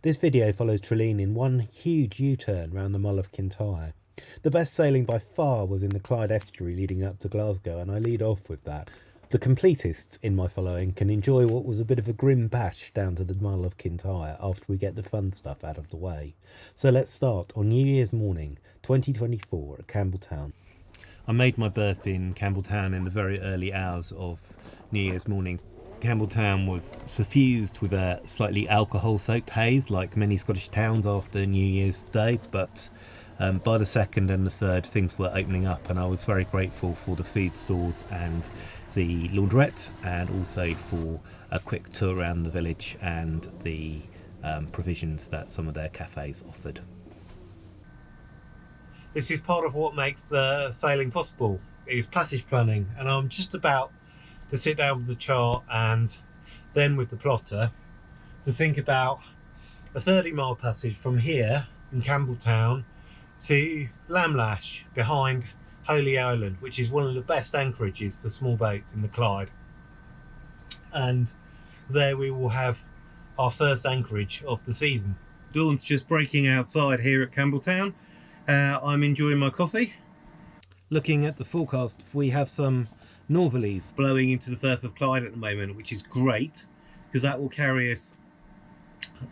This video follows Trilleen in one huge U-turn round the Mull of Kintyre. The best sailing by far was in the Clyde estuary leading up to Glasgow, and I lead off with that. The completists in my following can enjoy what was a bit of a grim bash down to the Mull of Kintyre after we get the fun stuff out of the way. So let's start on New Year's morning 2024 at Campbelltown. I made my berth in Campbelltown in the very early hours of New Year's morning. Campbelltown was suffused with a slightly alcohol-soaked haze, like many Scottish towns after New Year's Day, but by the second and the third, things were opening up, and I was very grateful for the food stores and the laundrette, and also for a quick tour around the village and the provisions that some of their cafes offered. This is part of what makes sailing possible, is passage planning, and I'm just about to sit down with the chart and then with the plotter to think about a 30-mile passage from here in Campbelltown to Lamlash behind Holy Island, which is one of the best anchorages for small boats in the Clyde. And there we will have our first anchorage of the season. Dawn's just breaking outside here at Campbelltown. I'm enjoying my coffee. Looking at the forecast, we have some northerlies blowing into the Firth of Clyde at the moment, which is great because that will carry us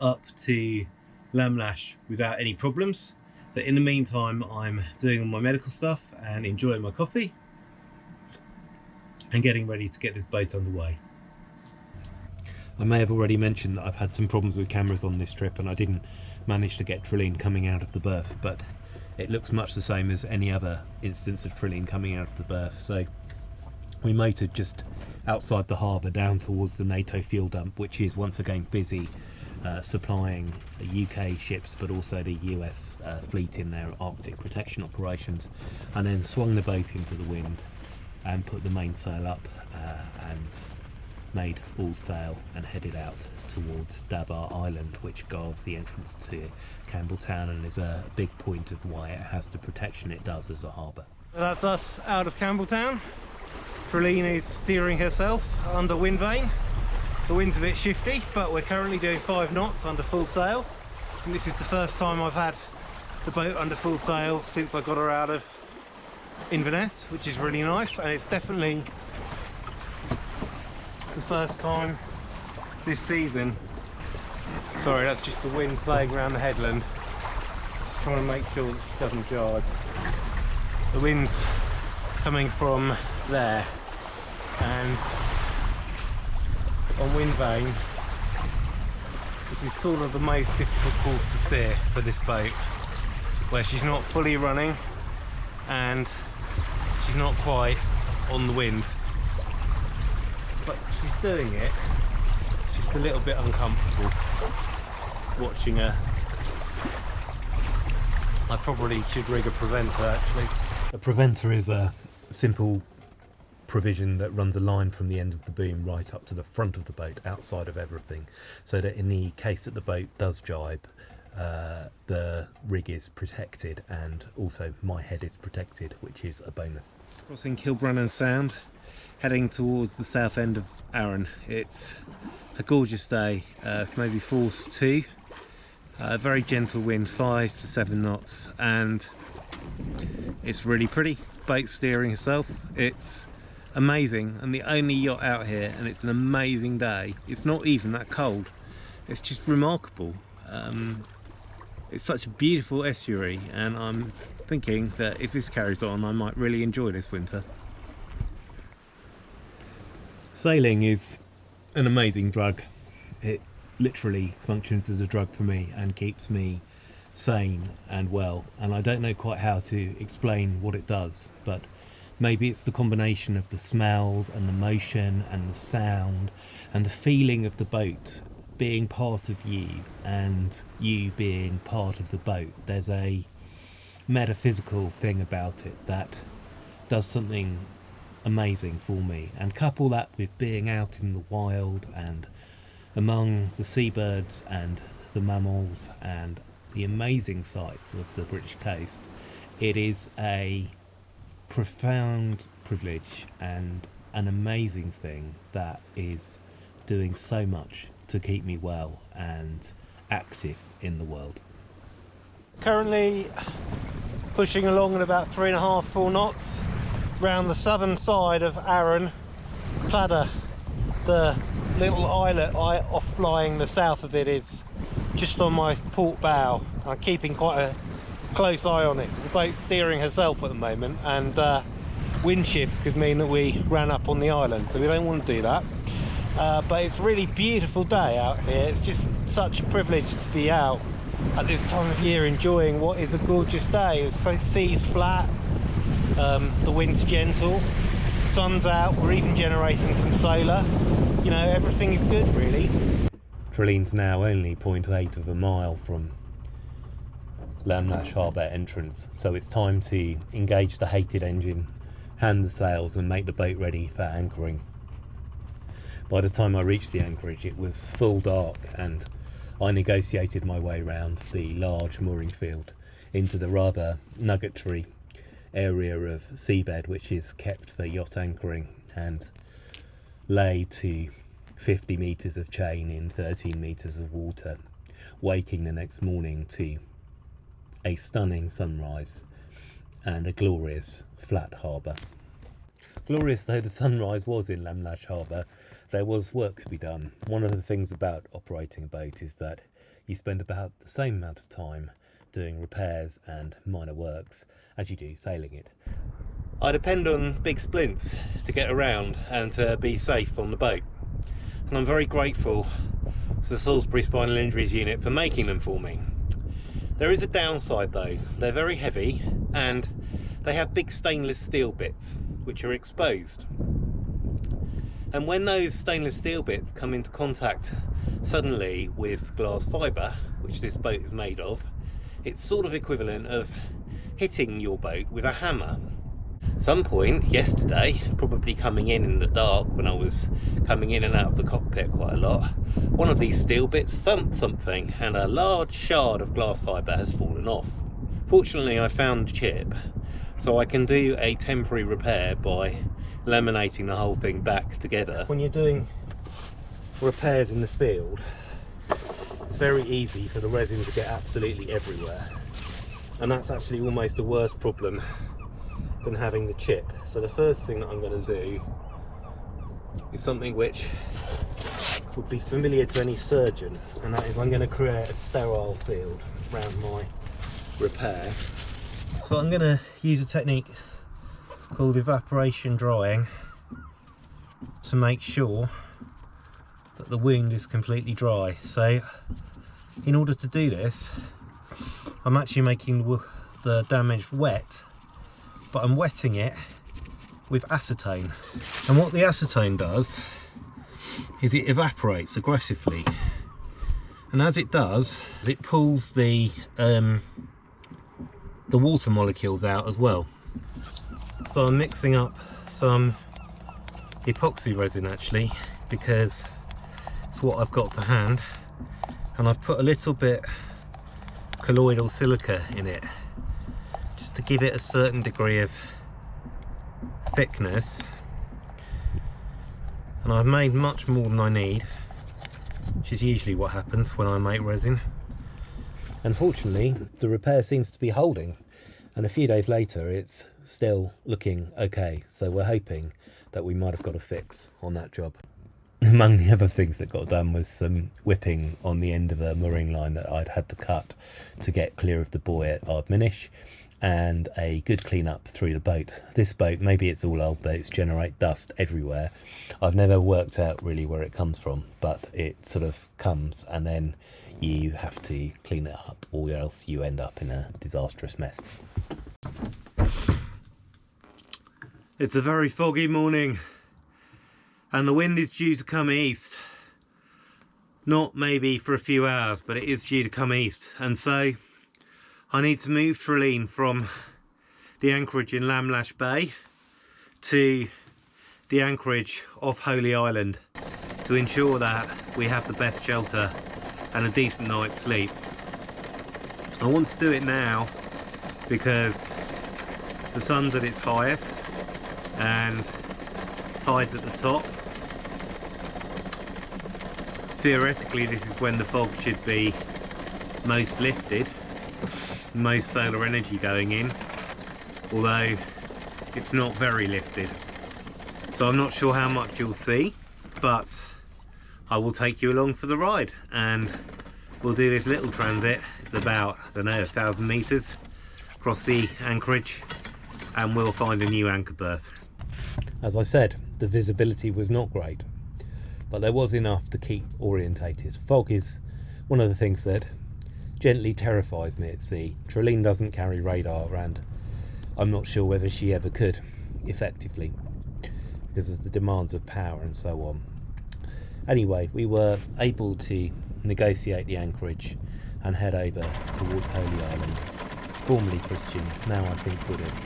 up to Lamlash without any problems. So in the meantime, I'm doing all my medical stuff and enjoying my coffee and getting ready to get this boat underway. I may have already mentioned that I've had some problems with cameras on this trip and I didn't manage to get Trilleen coming out of the berth, but it looks much the same as any other instance of Trilleen coming out of the berth. So we motored just outside the harbour down towards the NATO fuel dump, which is once again busy supplying UK ships but also the US fleet in their Arctic protection operations, and then swung the boat into the wind and put the mainsail up and made all sail and headed out towards Dabar Island, which guards the entrance to Campbelltown and is a big point of why it has the protection it does as a harbour. That's us out of Campbelltown. Trilleen is steering herself under wind vane. The wind's a bit shifty, but we're currently doing 5 knots under full sail, and this is the first time I've had the boat under full sail since I got her out of Inverness, which is really nice, and it's definitely the first time this season. Sorry, that's just the wind playing around the headland. Just trying to make sure that she doesn't jar. The wind's coming from there, and on wind vane this is sort of the most difficult course to steer for this boat, where she's not fully running and she's not quite on the wind, but she's doing it. It's just a little bit uncomfortable watching her. I probably should rig a preventer actually. A preventer is a simple provision that runs a line from the end of the boom right up to the front of the boat outside of everything, so that in the case that the boat does jibe, the rig is protected and also my head is protected, which is a bonus. Crossing Kilbrannan Sound, heading towards the south end of Arran. It's a gorgeous day, maybe force 2, very gentle wind, 5 to 7 knots, and it's really pretty. Boat steering herself, it's amazing, and the only yacht out here, and it's an amazing day. It's not even that cold, it's just remarkable. It's such a beautiful estuary, and I'm thinking that if this carries on I might really enjoy this winter. Sailing is an amazing drug. It literally functions as a drug for me and keeps me sane and well, and I don't know quite how to explain what it does, but maybe it's the combination of the smells and the motion and the sound and the feeling of the boat being part of you and you being part of the boat. There's a metaphysical thing about it that does something amazing for me, and couple that with being out in the wild and among the seabirds and the mammals and the amazing sights of the British coast, it is a profound privilege and an amazing thing that is doing so much to keep me well and active in the world. Currently pushing along at about 3.5–4 knots round the southern side of Arran Pladder. The little islet off-flying the south of it is just on my port bow. I'm keeping quite a close eye on it. The boat's steering herself at the moment, and wind shift could mean that we ran up on the island, so we don't want to do that. But it's a really beautiful day out here. It's just such a privilege to be out at this time of year enjoying what is a gorgeous day. The sea's flat, the wind's gentle, sun's out, we're even generating some solar. You know, everything is good really. Trilleen's now only 0.8 of a mile from Lamlash Harbour entrance, so it's time to engage the hated engine, hand the sails and make the boat ready for anchoring. By the time I reached the anchorage it was full dark, and I negotiated my way round the large mooring field into the rather nuggetry area of seabed which is kept for yacht anchoring, and lay to 50 metres of chain in 13 metres of water, waking the next morning to a stunning sunrise and a glorious flat harbour. Glorious though the sunrise was in Lamlash Harbour, there was work to be done. One of the things about operating a boat is that you spend about the same amount of time doing repairs and minor works as you do sailing it. I depend on big splints to get around and to be safe on the boat, and I'm very grateful to the Salisbury Spinal Injuries Unit for making them for me. There is a downside though. They're very heavy and they have big stainless steel bits which are exposed, and when those stainless steel bits come into contact suddenly with glass fibre, which this boat is made of, it's sort of equivalent of hitting your boat with a hammer. Some point yesterday, probably coming in the dark when I was coming in and out of the cockpit quite a lot, one of these steel bits thumped something and a large shard of glass fibre has fallen off. Fortunately I found a chip, so I can do a temporary repair by laminating the whole thing back together. When you're doing repairs in the field, it's very easy for the resin to get absolutely everywhere, and that's actually almost a worse problem than having the chip. So the first thing that I'm going to do is something which would be familiar to any surgeon, and that is I'm going to create a sterile field around my repair. So I'm going to use a technique called evaporation drying to make sure that the wound is completely dry. So in order to do this, I'm actually making the damage wet, but I'm wetting it with acetone. And what the acetone does is it evaporates aggressively, and as it does, it pulls the water molecules out as well. So I'm mixing up some epoxy resin actually, because it's what I've got to hand, and I've put a little bit colloidal silica in it just to give it a certain degree of thickness, and I've made much more than I need, which is usually what happens when I make resin. Unfortunately the repair seems to be holding, and a few days later it's still looking okay, so we're hoping that we might have got a fix on that job. Among the other things that got done was some whipping on the end of a mooring line that I'd had to cut to get clear of the buoy at Ardminish, and a good clean up through the boat. This boat, maybe it's all old boats, generate dust everywhere. I've never worked out really where it comes from, but it sort of comes and then you have to clean it up, or else you end up in a disastrous mess. It's a very foggy morning and the wind is due to come east. Not maybe for a few hours, but it is due to come east, and so I need to move Trilleen from the anchorage in Lamlash Bay to the anchorage off Holy Island to ensure that we have the best shelter and a decent night's sleep. I want to do it now because the sun's at its highest and tide's at the top. Theoretically this is when the fog should be most lifted, most solar energy going in, although it's not very lifted. So I'm not sure how much you'll see, but I will take you along for the ride and we'll do this little transit. It's about, I don't know, 1,000 meters across the anchorage, and we'll find a new anchor berth. As I said, the visibility was not great, but there was enough to keep orientated. Fog is one of the things that gently terrifies me at sea. Trilleen doesn't carry radar, and I'm not sure whether she ever could effectively because of the demands of power and so on. Anyway, we were able to negotiate the anchorage and head over towards Holy Island, formerly Christian, now I think Buddhist,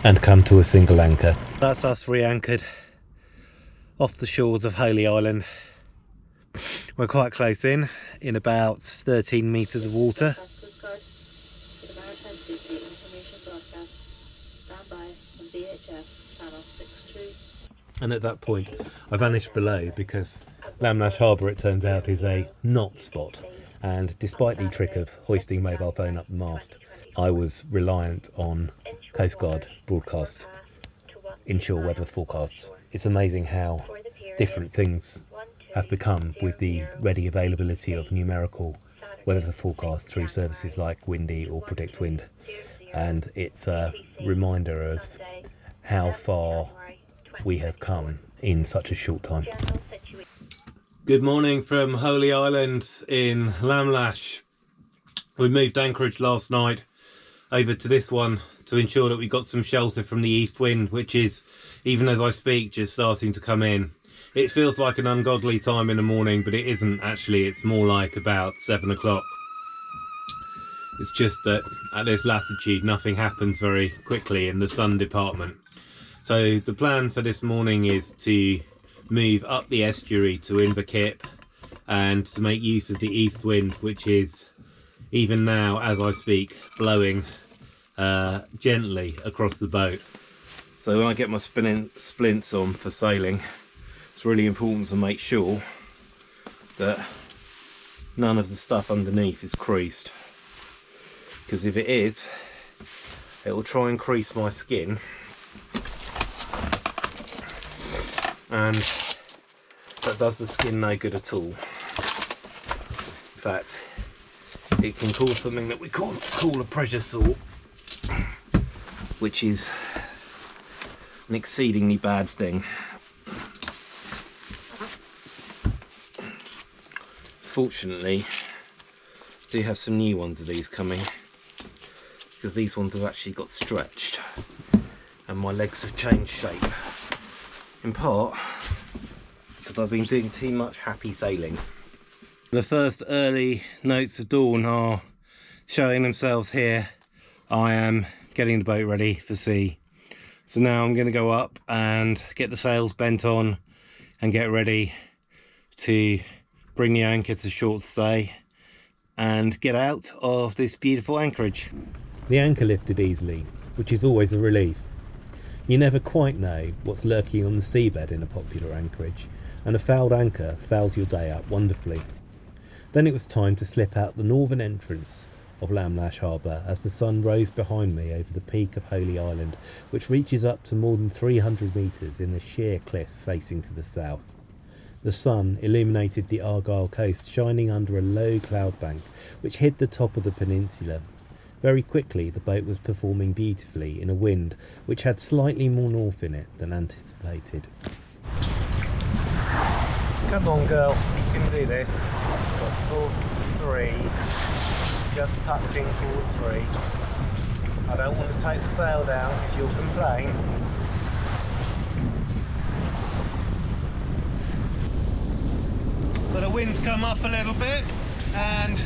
and come to a single anchor. That's us re-anchored off the shores of Holy Island. We're quite close in about 13 meters of water. And at that point I vanished below because Lamlash Harbour, it turns out, is a not spot, and despite the trick of hoisting mobile phone up the mast, I was reliant on Coast Guard broadcast inshore weather forecasts. It's amazing how different things have become with the ready availability of numerical weather forecast through services like Windy or Predict Wind, and it's a reminder of how far we have come in such a short time. Good morning from Holy Island in Lamlash. We moved anchorage last night over to this one to ensure that we got some shelter from the east wind, which is, even as I speak, just starting to come in. It feels like an ungodly time in the morning, but it isn't actually. It's more like about 7 o'clock. It's just that at this latitude nothing happens very quickly in the sun department. So the plan for this morning is to move up the estuary to Inverkip and to make use of the east wind, which is, even now as I speak, blowing gently across the boat. So when I get my splints on for sailing, it's really important to make sure that none of the stuff underneath is creased, because if it is, it will try and crease my skin, and that does the skin no good at all. In fact, it can cause something that we call a pressure sore, which is an exceedingly bad thing. Fortunately, I do have some new ones of these coming, because these ones have actually got stretched and my legs have changed shape, in part because I've been doing too much happy sailing. The first early notes of dawn are showing themselves here. I am getting the boat ready for sea, so now I'm going to go up and get the sails bent on and get ready to bring the anchor to short stay and get out of this beautiful anchorage. The anchor lifted easily, which is always a relief. You never quite know what's lurking on the seabed in a popular anchorage, and a fouled anchor fouls your day up wonderfully. Then it was time to slip out the northern entrance of Lamlash Harbour as the sun rose behind me over the peak of Holy Island, which reaches up to more than 300 metres in a sheer cliff facing to the south. The sun illuminated the Argyll coast, shining under a low cloud bank which hid the top of the peninsula. Very quickly the boat was performing beautifully in a wind which had slightly more north in it than anticipated. Come on girl, you can do this. Course 3, just touching forward 3. I don't want to take the sail down because you'll complain. So the wind's come up a little bit and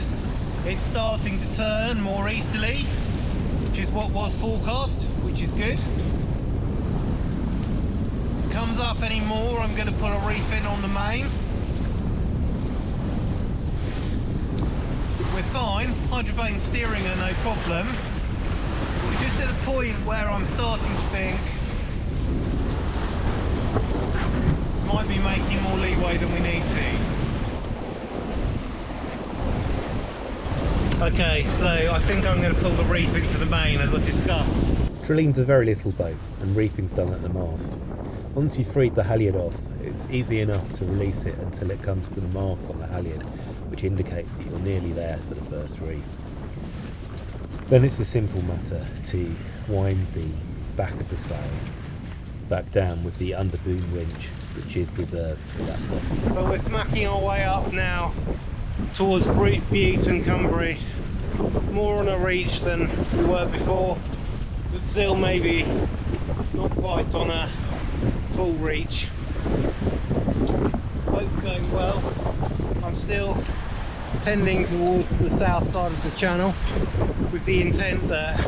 it's starting to turn more easterly, which is what was forecast, which is good. If it comes up any more, I'm going to put a reef in on the main. We're fine, hydrophane steering are no problem. We're just at a point where I'm starting to think might be making more leeway than we need to. Okay, so I think I'm going to pull the reef into the main as I discussed. Trilleen's a very little boat and reefing's done at the mast. Once you've freed the halyard off, it's easy enough to release it until it comes to the mark on the halyard, which indicates that you're nearly there for the first reef. Then it's a simple matter to wind the back of the sail back down with the underboom winch, which is reserved for that one. So we're smacking our way up now towards Butte and Cumbria, more on a reach than we were before, but still maybe not quite on a full reach. Boat's going well. I'm still tending towards the south side of the channel with the intent that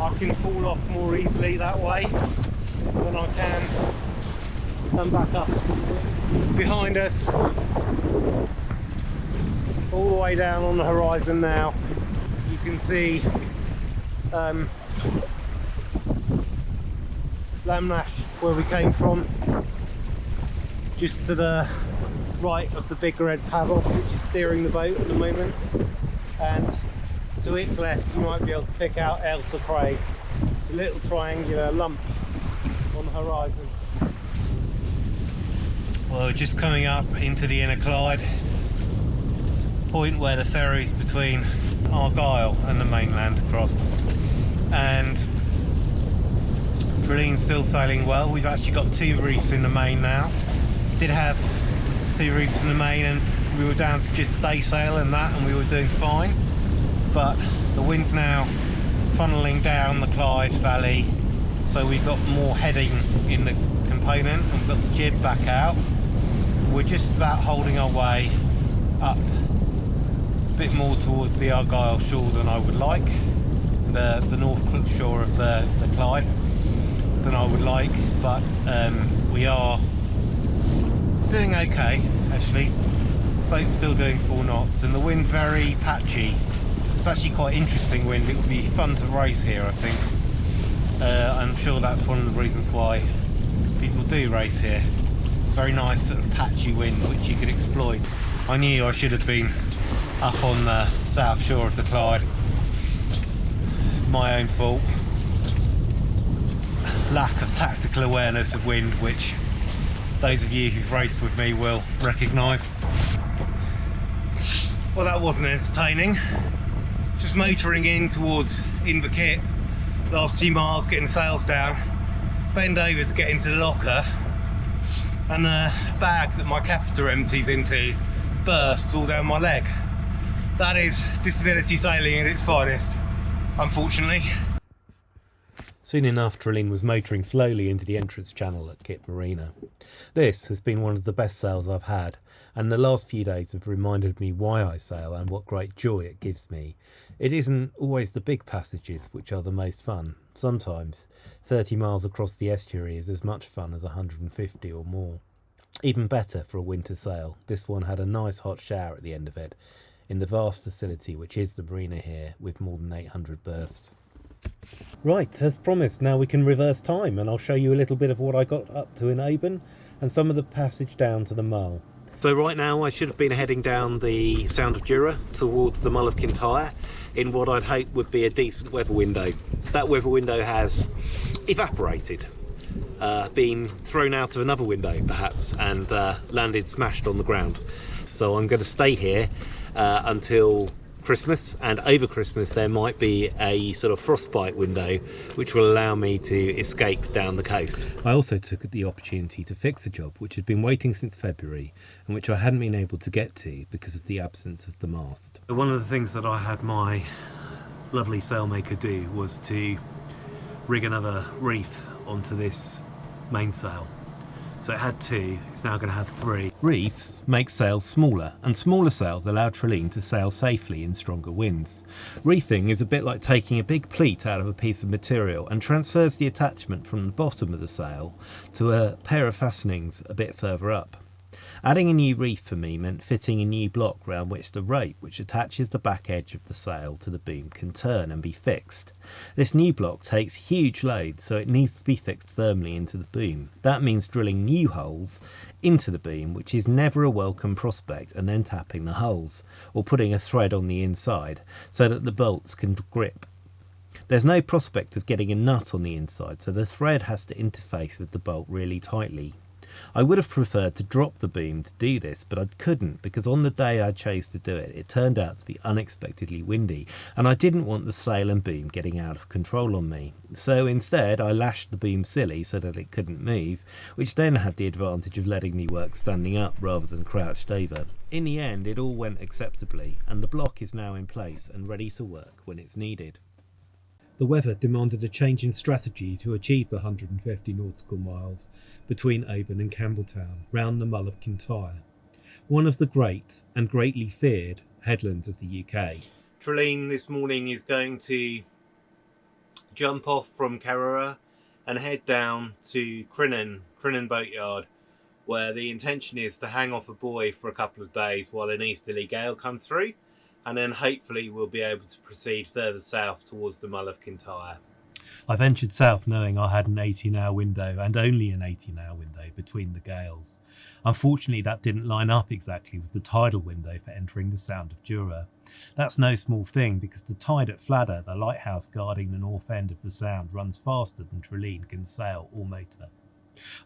I can fall off more easily that way than I can come back up. Behind us, all the way down on the horizon now, you can see Lamnash, where we came from, just to the right of the big red paddle which is steering the boat at the moment, and to its left you might be able to pick out Ailsa Craig, a little triangular lump on the horizon. Well, we're just coming up into the inner Clyde, point where the ferries between Argyll and the mainland cross, and Trileen's still sailing well. We've actually got 2 reefs in the main now. Did have 2 reefs in the main and we were down to just stay sail and that, and we were doing fine, but the wind's now funneling down the Clyde valley, so we've got more heading in the component and we've got the jib back out. We're just about holding our way up a bit more towards the Argyll shore than I would like, to the north shore of the Clyde than I would like, but we are doing okay actually. Boat's still doing 4 knots and the wind's very patchy. It's actually quite interesting wind. It would be fun to race here, I think. I'm sure that's one of the reasons why people do race here. It's very nice sort of patchy wind which you could exploit. I knew I should have been up on the south shore of the Clyde. My own fault. Lack of tactical awareness of wind, which those of you who've raced with me will recognise. Well, that wasn't entertaining. Just motoring in towards Inverness, last few miles, getting sails down, bend over to get into the locker, and the bag that my catheter empties into bursts all down my leg. That is disability sailing at its finest, unfortunately. Soon enough, Trilleen was motoring slowly into the entrance channel at Kip Marina. This has been one of the best sails I've had, and the last few days have reminded me why I sail and what great joy it gives me. It isn't always the big passages which are the most fun. Sometimes 30 miles across the estuary is as much fun as 150 or more. Even better for a winter sail, this one had a nice hot shower at the end of it, in the vast facility which is the marina here, with more than 800 berths. Right, as promised, now we can reverse time and I'll show you a little bit of what I got up to in Avon and some of the passage down to the Mull. So right now I should have been heading down the Sound of Jura towards the Mull of Kintyre in what I'd hope would be a decent weather window. That weather window has evaporated, been thrown out of another window perhaps, and landed smashed on the ground. So I'm going to stay here until Christmas, and over Christmas there might be a sort of frostbite window which will allow me to escape down the coast. I also took the opportunity to fix a job which had been waiting since February and which I hadn't been able to get to because of the absence of the mast. One of the things that I had my lovely sailmaker do was to rig another reef onto this mainsail. So it had 2, it's now going to have 3. Reefs make sails smaller, and smaller sails allow Trilleen to sail safely in stronger winds. Reefing is a bit like taking a big pleat out of a piece of material and transfers the attachment from the bottom of the sail to a pair of fastenings a bit further up. Adding a new reef for me meant fitting a new block round which the rope which attaches the back edge of the sail to the boom can turn and be fixed. This new block takes huge loads, so it needs to be fixed firmly into the boom. That means drilling new holes into the boom, which is never a welcome prospect, and then tapping the holes, or putting a thread on the inside so that the bolts can grip. There's no prospect of getting a nut on the inside, so the thread has to interface with the bolt really tightly. I would have preferred to drop the boom to do this, but I couldn't, because on the day I chose to do it, it turned out to be unexpectedly windy, and I didn't want the sail and boom getting out of control on me. So instead I lashed the boom silly so that it couldn't move, which then had the advantage of letting me work standing up rather than crouched over. In the end it all went acceptably, and the block is now in place and ready to work when it's needed. The weather demanded a change in strategy to achieve the 150 nautical miles between Oban and Campbelltown, round the Mull of Kintyre, one of the great and greatly feared headlands of the UK. Trilleen this morning is going to jump off from Carrara and head down to Crinnan Boatyard, where the intention is to hang off a buoy for a couple of days while an easterly gale comes through, and then hopefully we'll be able to proceed further south towards the Mull of Kintyre. I ventured south knowing I had an 18-hour window, and only an 18-hour window, between the gales. Unfortunately that didn't line up exactly with the tidal window for entering the Sound of Jura. That's no small thing, because the tide at Fladder, the lighthouse guarding the north end of the Sound, runs faster than Trilleen can sail or motor.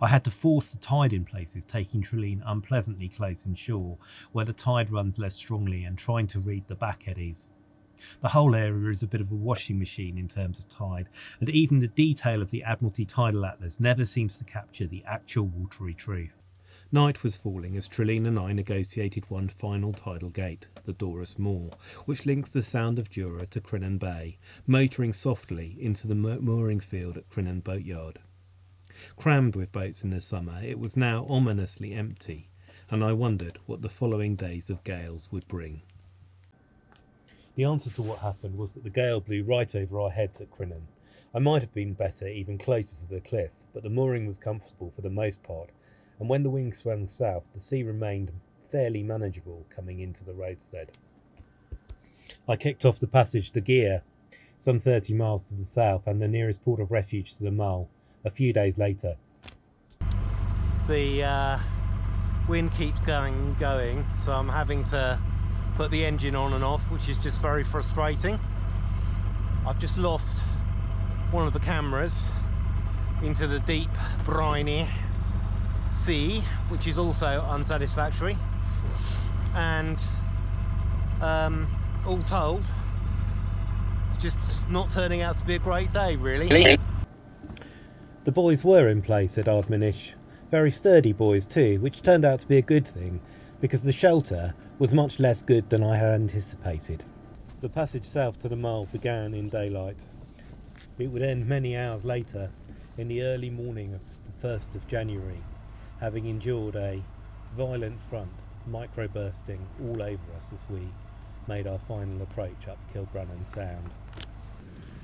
I had to force the tide in places, taking Trilleen unpleasantly close inshore, where the tide runs less strongly, and trying to read the back eddies. The whole area is a bit of a washing machine in terms of tide, and even the detail of the Admiralty Tidal Atlas never seems to capture the actual watery truth. Night was falling as Trilleen and I negotiated one final tidal gate, the Doris Moor, which links the Sound of Jura to Crinnan Bay, motoring softly into the mooring field at Crinnan Boatyard. Crammed with boats in the summer, it was now ominously empty, and I wondered what the following days of gales would bring. The answer to what happened was that the gale blew right over our heads at Crinnan. I might have been better even closer to the cliff, but the mooring was comfortable for the most part, and when the wind swung south, the sea remained fairly manageable coming into the roadstead. I kicked off the passage to Gear, some 30 miles to the south, and the nearest port of refuge to the Mull, a few days later. The wind keeps going, so I'm having to put the engine on and off, which is just very frustrating. I've just lost one of the cameras into the deep, briny sea, which is also unsatisfactory. And all told, it's just not turning out to be a great day, really. The boys were in place, said Ardmanish. Very sturdy boys too, which turned out to be a good thing, because the shelter was much less good than I had anticipated. The passage south to the Mull began in daylight. It would end many hours later, in the early morning of the 1st of January, having endured a violent front, microbursting all over us as we made our final approach up Kilbrannan Sound.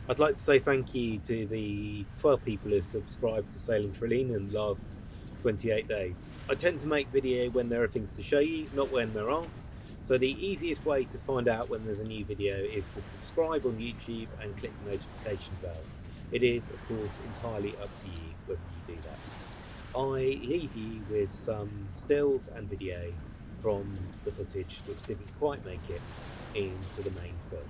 I'd like to say thank you to the 12 people who subscribed to Sailing Trilleen in the last 28 days. I tend to make video when there are things to show you, not when there aren't. So the easiest way to find out when there's a new video is to subscribe on YouTube and click the notification bell. It is, of course, entirely up to you whether you do that. I leave you with some stills and video from the footage which didn't quite make it into the main film.